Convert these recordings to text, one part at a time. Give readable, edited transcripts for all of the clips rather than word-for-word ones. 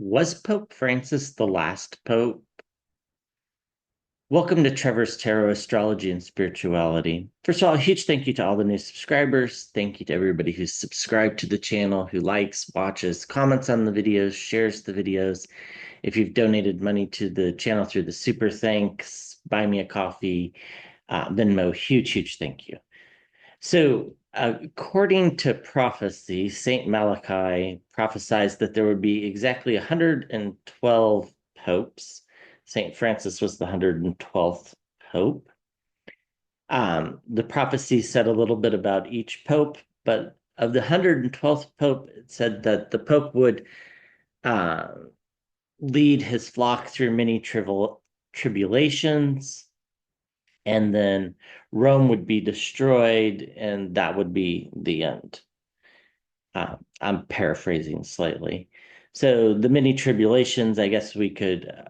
Was Pope Francis the last pope? Welcome to Trevor's Tarot, Astrology, and Spirituality. First of all, a huge thank you to all the new subscribers. Thank you to everybody who's subscribed to the channel, who likes, watches, comments on the videos, shares the videos. If you've donated money to the channel through the super thanks, buy me a coffee, Venmo, huge thank you. So, according to prophecy, Saint Malachi prophesied that there would be exactly 112 popes. Saint Francis was the 112th pope. The prophecy said a little bit about each pope, but of the 112th pope, it said that the pope would uh, lead his flock through many tribulations, and then Rome would be destroyed, and that would be the end. I'm paraphrasing slightly. So the many tribulations, I guess we could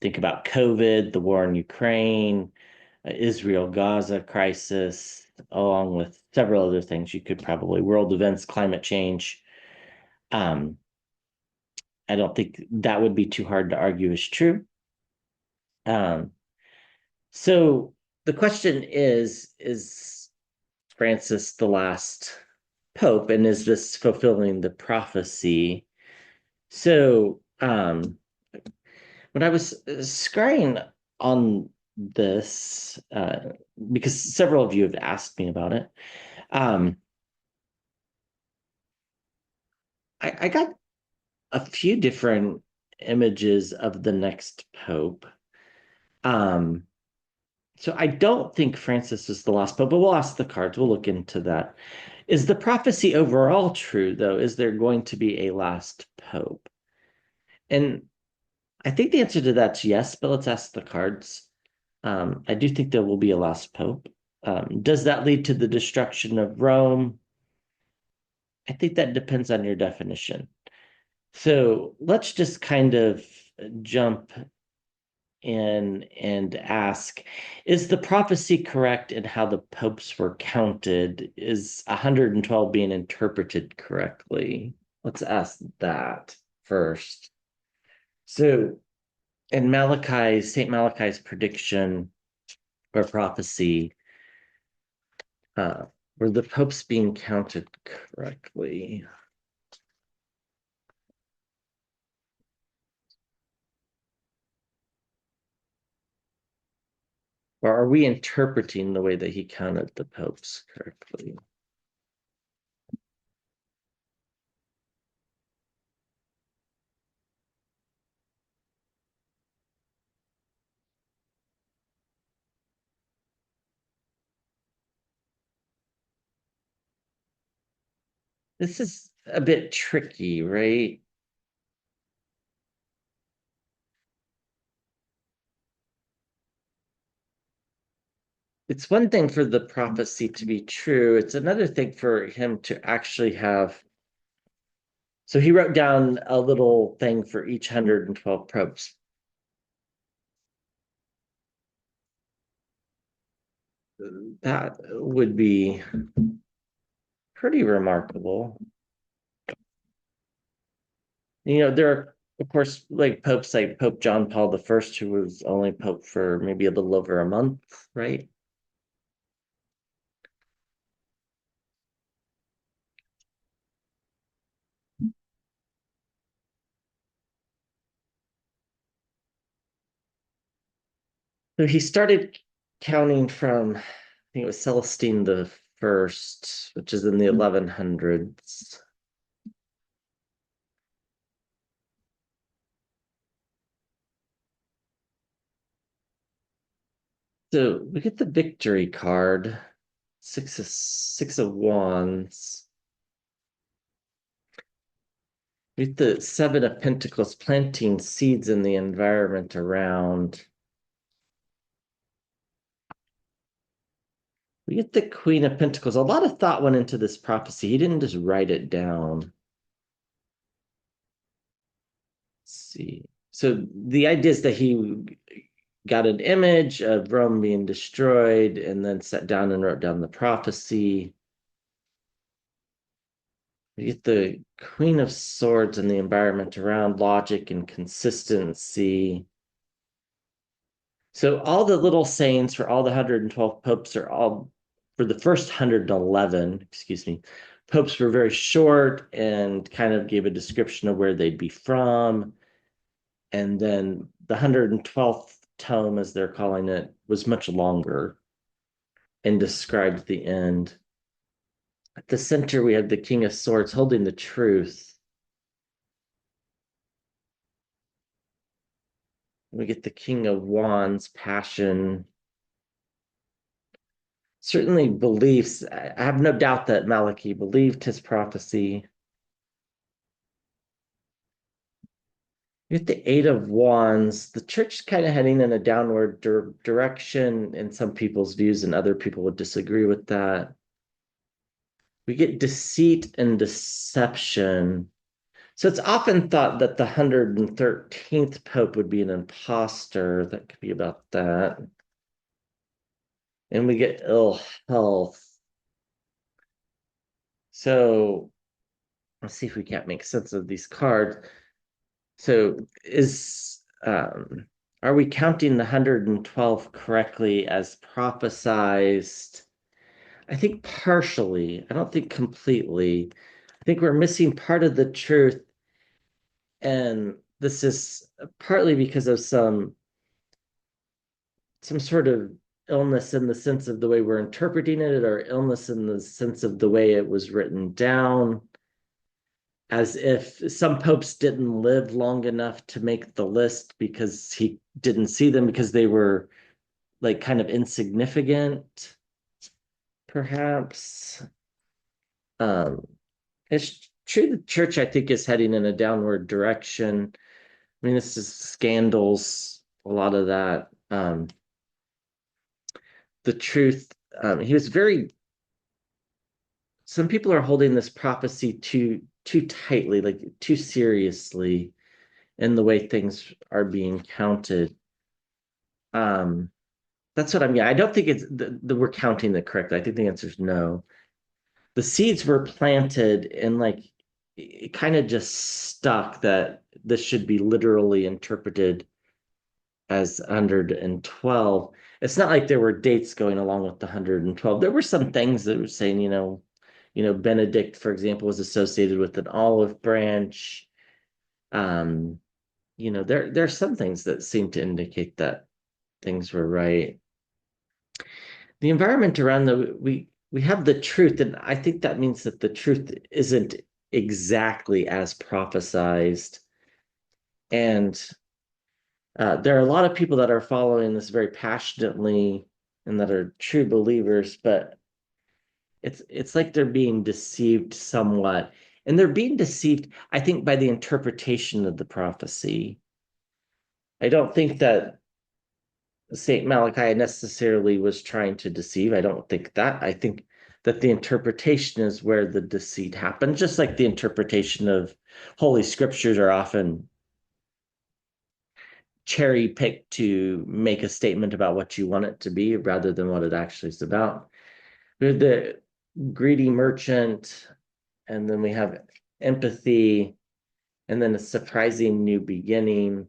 think about COVID, the war in Ukraine, Israel-Gaza crisis, along with several other things. You could probably world events, climate change. Um, I don't think that would be too hard to argue is true. Um, so the question is Francis the last pope, and is this fulfilling the prophecy? So when I was scrying on this, because several of you have asked me about it, um, I got a few different images of the next pope. Um, so I don't think Francis is the last pope, but we'll ask the cards. We'll look into that. Is the prophecy overall true, though? Is there going to be a last pope? And I think the answer to that's yes, but let's ask the cards. I do think there will be a last pope. Does that lead to the destruction of Rome? I think that depends on your definition. So let's just kind of jump in and ask, is the prophecy correct in how the popes were counted? Is 112 being interpreted correctly? Let's ask that first. So in St. Malachi's prediction or prophecy, uh, were the popes being counted correctly? Or are we interpreting the way that he counted the popes correctly? This is a bit tricky, right? It's one thing for the prophecy to be true, it's another thing for him to actually have. So he wrote down a little thing for each 112 popes. That would be pretty remarkable. There are, of course, like popes like Pope John Paul I, who was only pope for maybe a little over a month, right? So he started counting from, I think it was Celestine the First, which is in the 1100s. So we get the victory card, six of wands. We get the Seven of Pentacles, planting seeds in the environment around. We get the Queen of Pentacles. A lot of thought went into this prophecy. He didn't just write it down. Let's see. So the idea is that he got an image of Rome being destroyed and then sat down and wrote down the prophecy. We get the Queen of Swords and the environment around logic and consistency. So all the little sayings for all the 112 popes are all for the first 111, excuse me. Popes were very short and kind of gave a description of where they'd be from. And then the 112th tome, as they're calling it, was much longer and described the end. At the center, we have the King of Swords holding the truth. We get the King of Wands, passion. Certainly beliefs. I have no doubt that Malachy believed his prophecy. We get the Eight of Wands. The church is kind of heading in a downward direction in some people's views, and other people would disagree with that. We get deceit and deception. So it's often thought that the 113th Pope would be an imposter. That could be about that. And we get ill health. So let's see if we can't make sense of these cards. So are we counting the 112 correctly as prophesized? I think partially. I don't think completely. I think we're missing part of the truth, and this is partly because of some sort of illness in the sense of the way we're interpreting it, or illness in the sense of the way it was written down, as if some popes didn't live long enough to make the list because he didn't see them because they were like kind of insignificant, perhaps. Um, it's true the church, I think, is heading in a downward direction. I mean, this is scandals, a lot of that. The truth, he was very, some people are holding this prophecy too tightly, like too seriously in the way things are being counted. Um, that's what I mean. I don't think it's we're counting it correctly. I think the answer is no. The seeds were planted and like it kind of just stuck that this should be literally interpreted as 112. It's not like there were dates going along with the 112. There were some things that were saying, Benedict, for example, was associated with an olive branch. Um, there are some things that seem to indicate that things were right. The environment around we have the truth, and I think that means that the truth isn't exactly as prophesized. And there are a lot of people that are following this very passionately and that are true believers, but it's like they're being deceived somewhat. And they're being deceived, I think, by the interpretation of the prophecy. I don't think that Saint Malachi necessarily was trying to deceive. I don't think that. I think that the interpretation is where the deceit happened, just like the interpretation of Holy Scriptures are often cherry picked to make a statement about what you want it to be rather than what it actually is about. We have the greedy merchant, and then we have empathy, and then a surprising new beginning,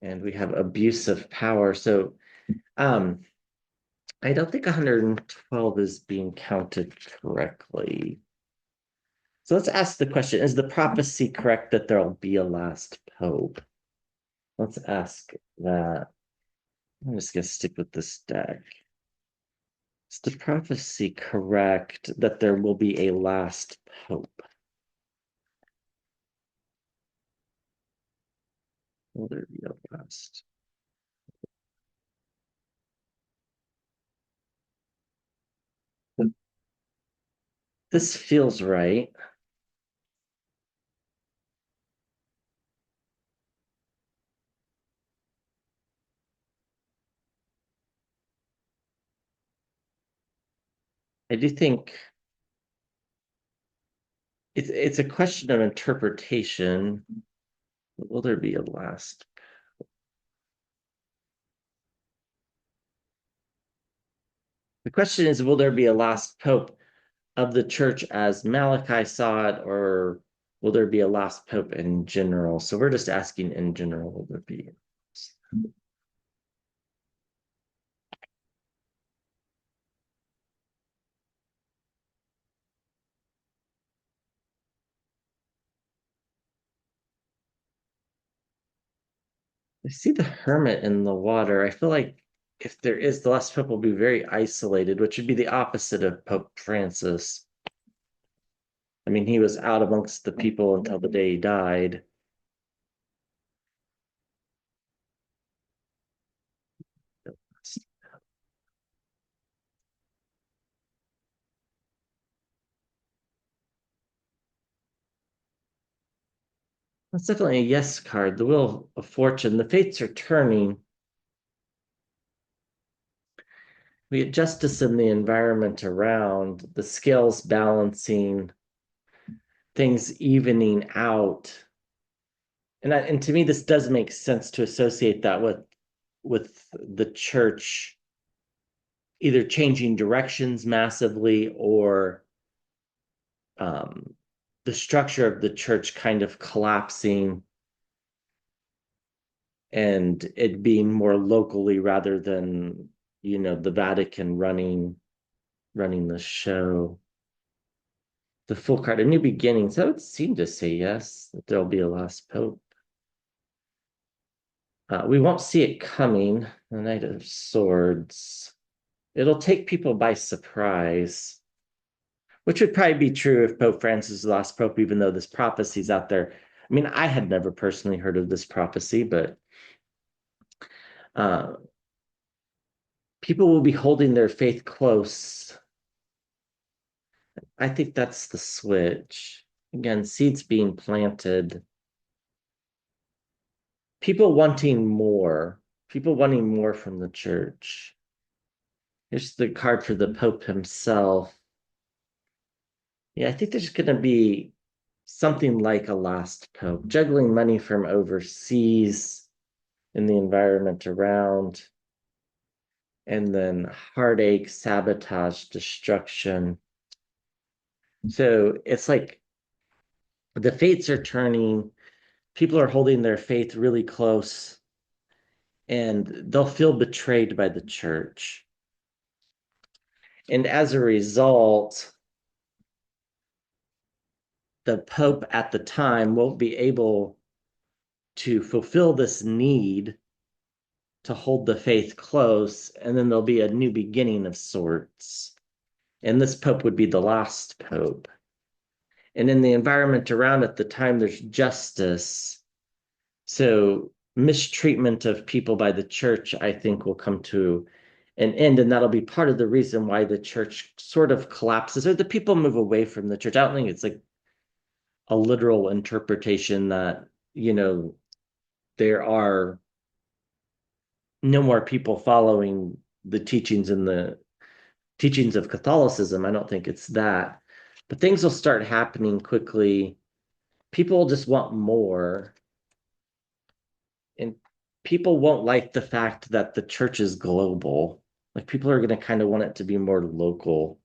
and we have abuse of power. So I don't think 112 is being counted correctly. So let's ask the question, is the prophecy correct that there'll be a last pope? Let's ask that. I'm just going to stick with this deck. Is the prophecy correct that there will be a last pope? Will there be a last? This feels right. I do think it's a question of interpretation. Will there be a last? The question is, will there be a last pope? of the church as Malachi saw it, or will there be a last pope in general? So we're just asking in general, will there be? I see the hermit in the water. I feel like if there is, the last pope will be very isolated, which would be the opposite of Pope Francis. I mean, he was out amongst the people until the day he died. That's definitely a yes card. The Wheel of Fortune. The fates are turning. We get justice in the environment around, the scales balancing, things evening out. And to me, this does make sense to associate that with the church either changing directions massively or the structure of the church kind of collapsing and it being more locally rather than the Vatican running the show. The full card, a new beginning. So it would seem to say yes, that there'll be a last pope. We won't see it coming. The Knight of Swords. It'll take people by surprise, which would probably be true if Pope Francis is the last pope, even though this prophecy's out there. I mean, I had never personally heard of this prophecy, but uh, people will be holding their faith close. I think that's the switch. Again, seeds being planted. People wanting more. People wanting more from the church. Here's the card for the Pope himself. Yeah, I think there's going to be something like a last Pope, juggling money from overseas in the environment around, and then heartache, sabotage, destruction. So it's like the fates are turning, people are holding their faith really close, and they'll feel betrayed by the church. And as a result, the Pope at the time won't be able to fulfill this need to hold the faith close, and then there'll be a new beginning of sorts. And this Pope would be the last Pope. And in the environment around at the time, there's justice. So mistreatment of people by the church, I think, will come to an end. And that'll be part of the reason why the church sort of collapses or the people move away from the church. I don't think it's like a literal interpretation that, there are no more people following the teachings of Catholicism. I don't think it's that. But things will start happening quickly. People will just want more. And people won't like the fact that the church is global. Like people are going to kind of want it to be more local,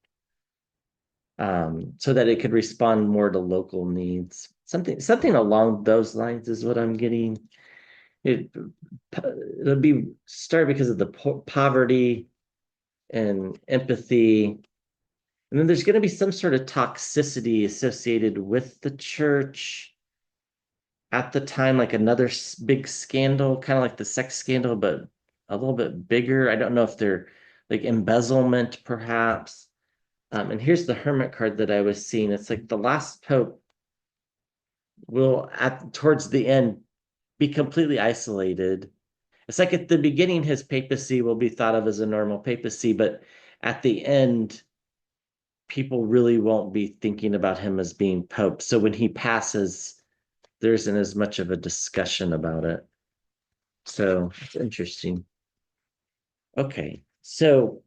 so that it could respond more to local needs. Something along those lines is what I'm getting. It, it'll be start because of the poverty and empathy. And then there's going to be some sort of toxicity associated with the church at the time, like another big scandal, kind of like the sex scandal, but a little bit bigger. I don't know if they're like embezzlement, perhaps. And here's the Hermit card that I was seeing. It's like the last pope will, at towards the end, be completely isolated. It's like at the beginning, his papacy will be thought of as a normal papacy, but at the end, people really won't be thinking about him as being pope. So when he passes, there isn't as much of a discussion about it. So it's interesting. Okay. So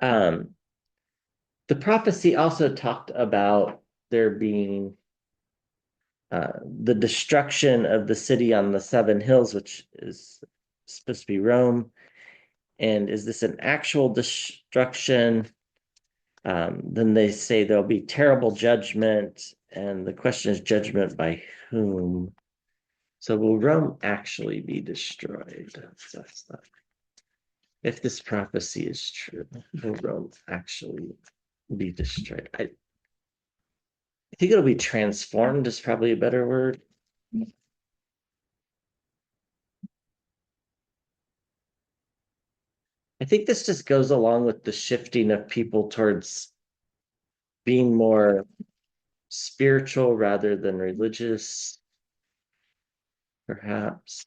um the prophecy also talked about there being the destruction of the city on the seven hills, which is supposed to be Rome. And is this an actual destruction? Then they say there'll be terrible judgment, and the question is judgment by whom? So will Rome actually be destroyed? That's not, if this prophecy is true, will Rome actually be destroyed? I think it'll be transformed is probably a better word. I think this just goes along with the shifting of people towards being more spiritual rather than religious, perhaps.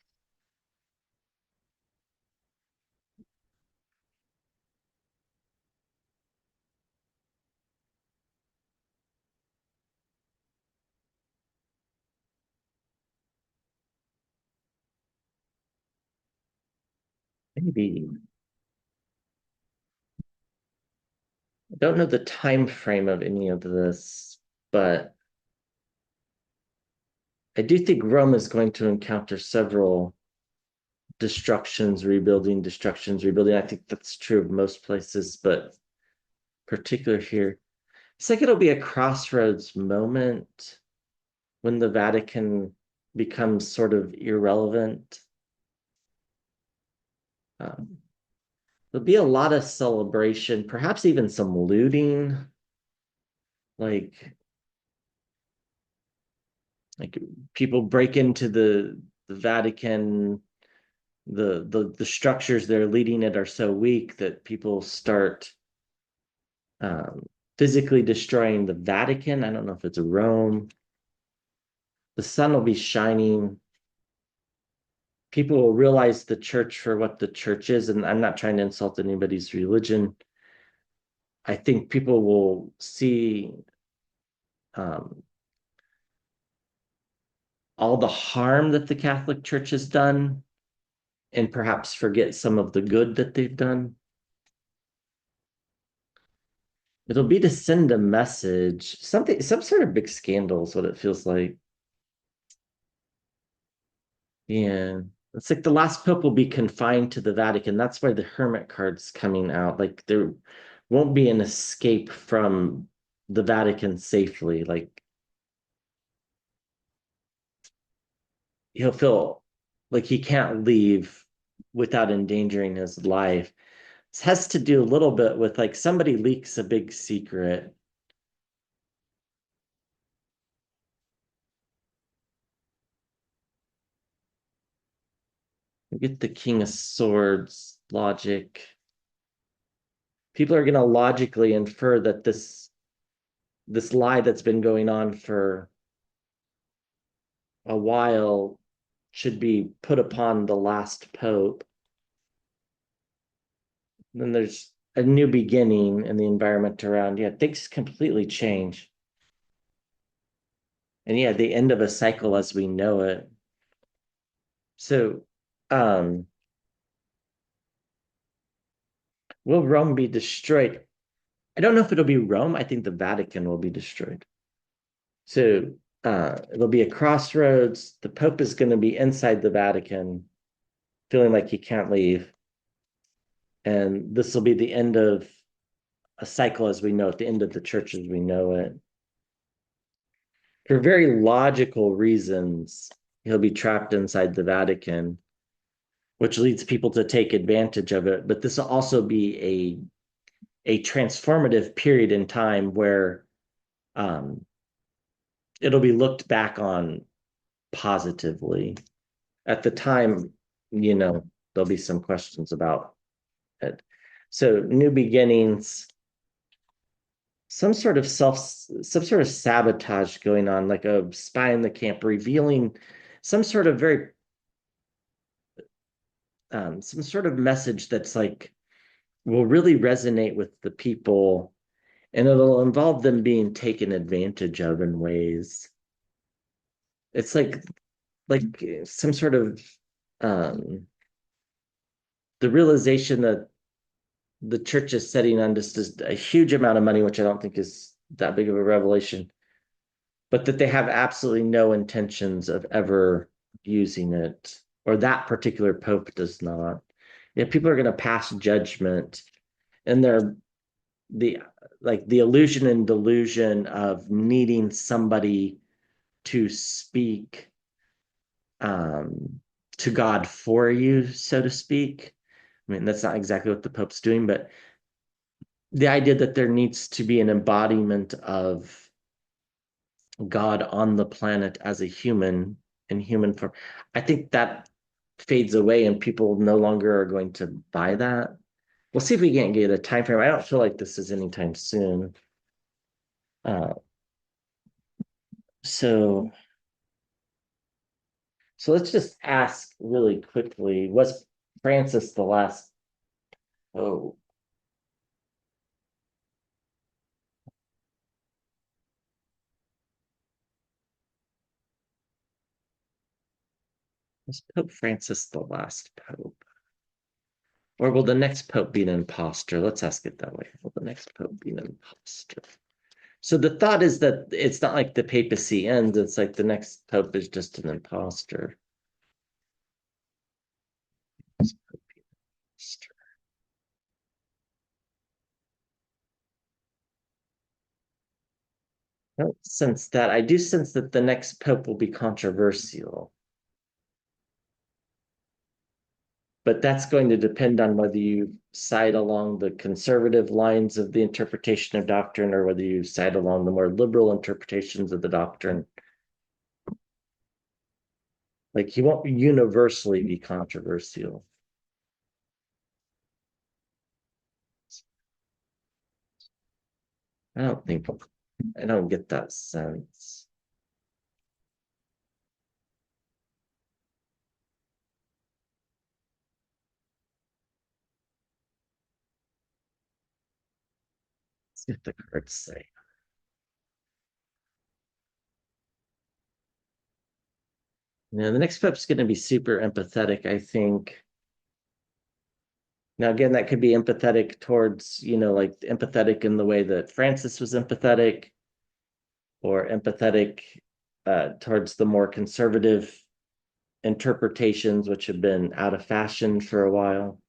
Maybe. I don't know the time frame of any of this, but I do think Rome is going to encounter several destructions, rebuilding. I think that's true of most places, but particular here. It's like it'll be a crossroads moment when the Vatican becomes sort of irrelevant. Um, there'll be a lot of celebration, perhaps even some looting, like like people break into the Vatican, the structures that are leading it are so weak that people start um, physically destroying the Vatican. I don't know if it's Rome. The sun will be shining. People will realize the church for what the church is, and I'm not trying to insult anybody's religion. I think people will see um, all the harm that the Catholic Church has done and perhaps forget some of the good that they've done. It'll be to send a message, something, some sort of big scandal is what it feels like. Yeah. It's like the last pope will be confined to the Vatican. That's why the hermit card's coming out. Like there won't be an escape from the Vatican safely. Like he'll feel like he can't leave without endangering his life. This has to do a little bit with like somebody leaks a big secret. You get the King of Swords logic. People are going to logically infer that this lie that's been going on for a while should be put upon the last pope. Then there's a new beginning in the environment around. Yeah, things completely change. And yeah, the end of a cycle as we know it. So, um, will Rome be destroyed? I don't know if it'll be Rome. I think the Vatican will be destroyed. So, it'll be a crossroads. The Pope is going to be inside the Vatican, feeling like he can't leave. And this will be the end of a cycle as we know it, the end of the church as we know it. For very logical reasons, he'll be trapped inside the Vatican, which leads people to take advantage of it. But this will also be a transformative period in time where um, it'll be looked back on positively. At the time, there'll be some questions about it. So, new beginnings, some sort of sabotage going on, like a spy in the camp revealing some sort of very some sort of message that's like will really resonate with the people, and it'll involve them being taken advantage of in ways. It's like some sort of um the realization that the church is setting on just a huge amount of money, which I don't think is that big of a revelation, but that they have absolutely no intentions of ever using it, or that particular pope does not. Yeah, people are going to pass judgment, and they're the like the illusion and delusion of needing somebody to speak to God for you, so to speak. I mean, that's not exactly what the Pope's doing, but the idea that there needs to be an embodiment of God on the planet as a human in human form. I think that fades away and people no longer are going to buy that. We'll see if we can't get a time frame. I don't feel like this is anytime soon. Uh, so so let's just ask really quickly, was Francis the last? Oh, was Pope Francis the last pope? Or will the next pope be an imposter? Let's ask it that way. Will the next pope be an imposter? So the thought is that it's not like the papacy ends, it's like the next pope is just an imposter. I don't sense that. I do sense that the next pope will be controversial, but that's going to depend on whether you side along the conservative lines of the interpretation of doctrine or whether you side along the more liberal interpretations of the doctrine. Like he won't universally be controversial. I don't think I don't get that sense. Let's see what the cards say. Yeah, the next step's going to be super empathetic, I think. Now, again, that could be empathetic towards, like empathetic in the way that Francis was empathetic, or empathetic towards the more conservative interpretations, which have been out of fashion for a while.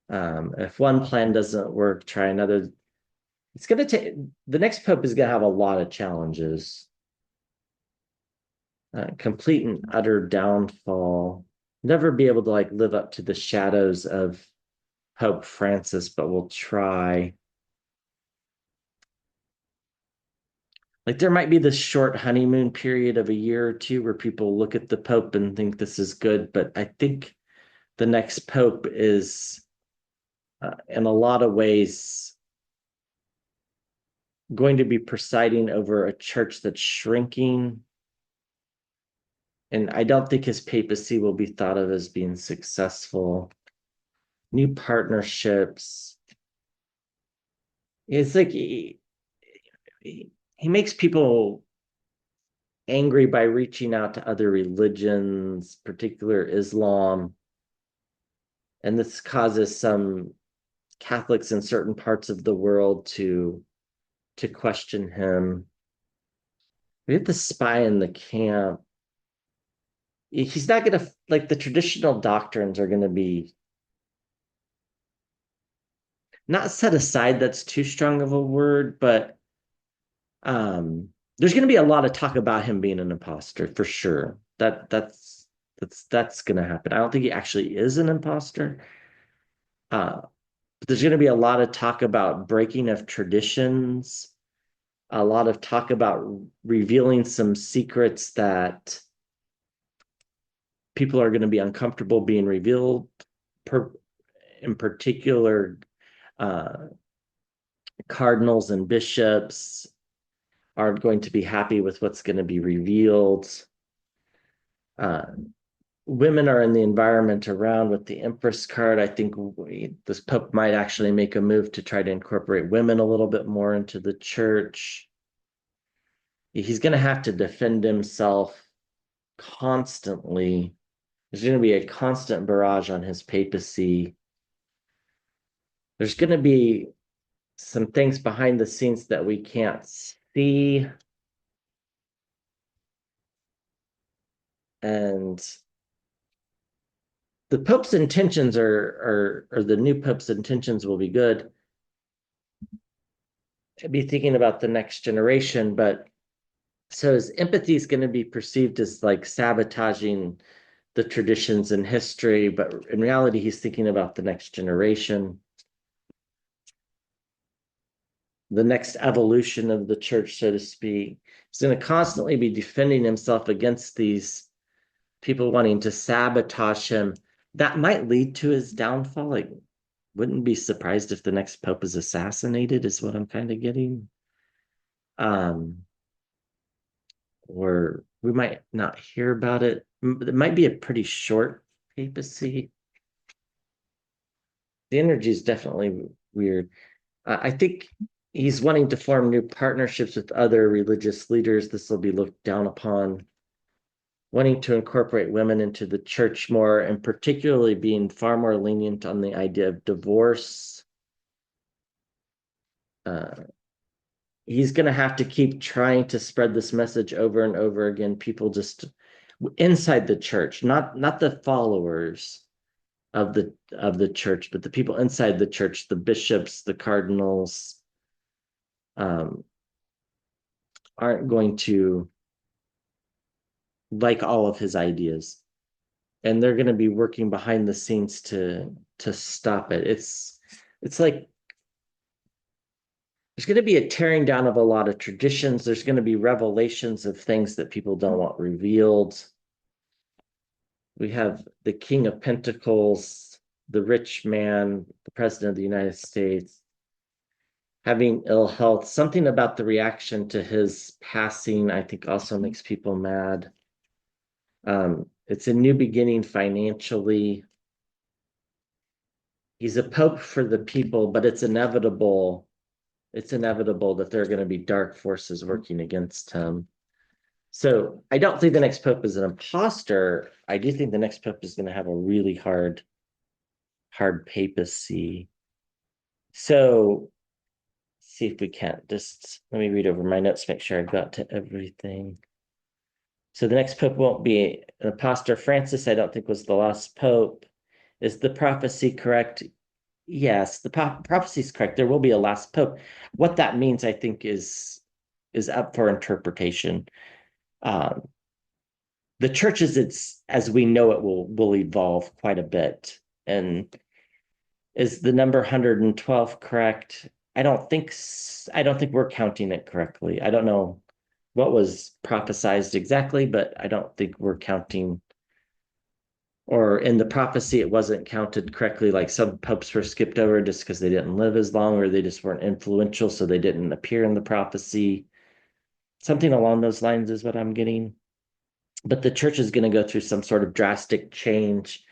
If one plan doesn't work, try another. It's going to take, the next pope is going to have a lot of challenges. Complete and utter downfall. Never be able to like live up to the shadows of Pope Francis, but we'll try. Like there might be this short honeymoon period of a year or two where people look at the Pope and think this is good, but I think the next Pope is, in a lot of ways, going to be presiding over a church that's shrinking. And I don't think his papacy will be thought of as being successful. New partnerships. It's like he makes people angry by reaching out to other religions, particular Islam. And this causes some Catholics in certain parts of the world to question him. We have the spy in the camp. He's not going to, like, the traditional doctrines are going to be not set aside. That's too strong of a word, but there's going to be a lot of talk about him being an imposter for sure. That's going to happen. I don't think he actually is an imposter. But there's going to be a lot of talk about breaking of traditions, a lot of talk about revealing some secrets that people are going to be uncomfortable being revealed. In particular, uh, cardinals and bishops aren't going to be happy with what's going to be revealed. Uh, Women are in the environment around with the Empress card. I think this Pope might actually make a move to try to incorporate women a little bit more into the church. He's going to have to defend himself constantly. There's going to be a constant barrage on his papacy. There's going to be some things behind the scenes that we can't see. And the Pope's intentions or the new Pope's intentions will be good. be thinking about the next generation, but so his empathy is going to be perceived as like sabotaging the traditions and history, but in reality, he's thinking about the next generation, the next evolution of the church, so to speak. He's going to constantly be defending himself against these people wanting to sabotage him. That might lead to his downfall. Like, wouldn't be surprised if the next pope is assassinated, is what I'm kind of getting. Um, or we might not hear about it. It might be a pretty short papacy. The energy is definitely weird. I think he's wanting to form new partnerships with other religious leaders. This will be looked down upon. Wanting to incorporate women into the church more, and particularly being far more lenient on the idea of divorce. Uh, he's going to have to keep trying to spread this message over and over again. People just inside the church, not the followers of the church, but the people inside the church, the bishops, the cardinals, um, aren't going to like all of his ideas, and they're going to be working behind the scenes to stop it. It's like there's going to be a tearing down of a lot of traditions. There's going to be revelations of things that people don't want revealed. We have the King of Pentacles, the rich man, the President of the United States, having ill health. Something about the reaction to his passing, I think, also makes people mad. It's a new beginning financially. He's a pope for the people, but it's inevitable. It's inevitable that there are going to be dark forces working against him. So I don't think the next pope is an imposter. I do think the next pope is going to have a really hard papacy. So see if we can't just let me read over my notes, make sure I got to everything. So the next pope won't be an imposter. Francis, I don't think, was the last pope. Is the prophecy correct? Yes, the prophecy is correct. There will be a last pope. What that means, I think, is up for interpretation. Um, the church as we know it will evolve quite a bit. And is the number 112 correct? I don't think we're counting it correctly. I don't know what was prophesized exactly, but I don't think we're counting, or in the prophecy it wasn't counted correctly. Like some popes were skipped over just because they didn't live as long, or they just weren't influential, so they didn't appear in the prophecy. Something along those lines is what I'm getting. But the church is going to go through some sort of drastic change.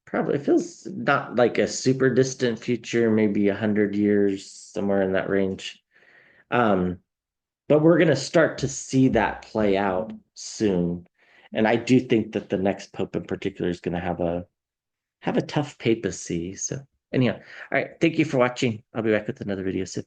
Probably it feels not like a super distant future, maybe 100 years, somewhere in that range. Um, but we're going to start to see that play out soon. And I do think that the next pope in particular is going to have a tough papacy. So anyhow, all right. Thank you for watching. I'll be back with another video soon.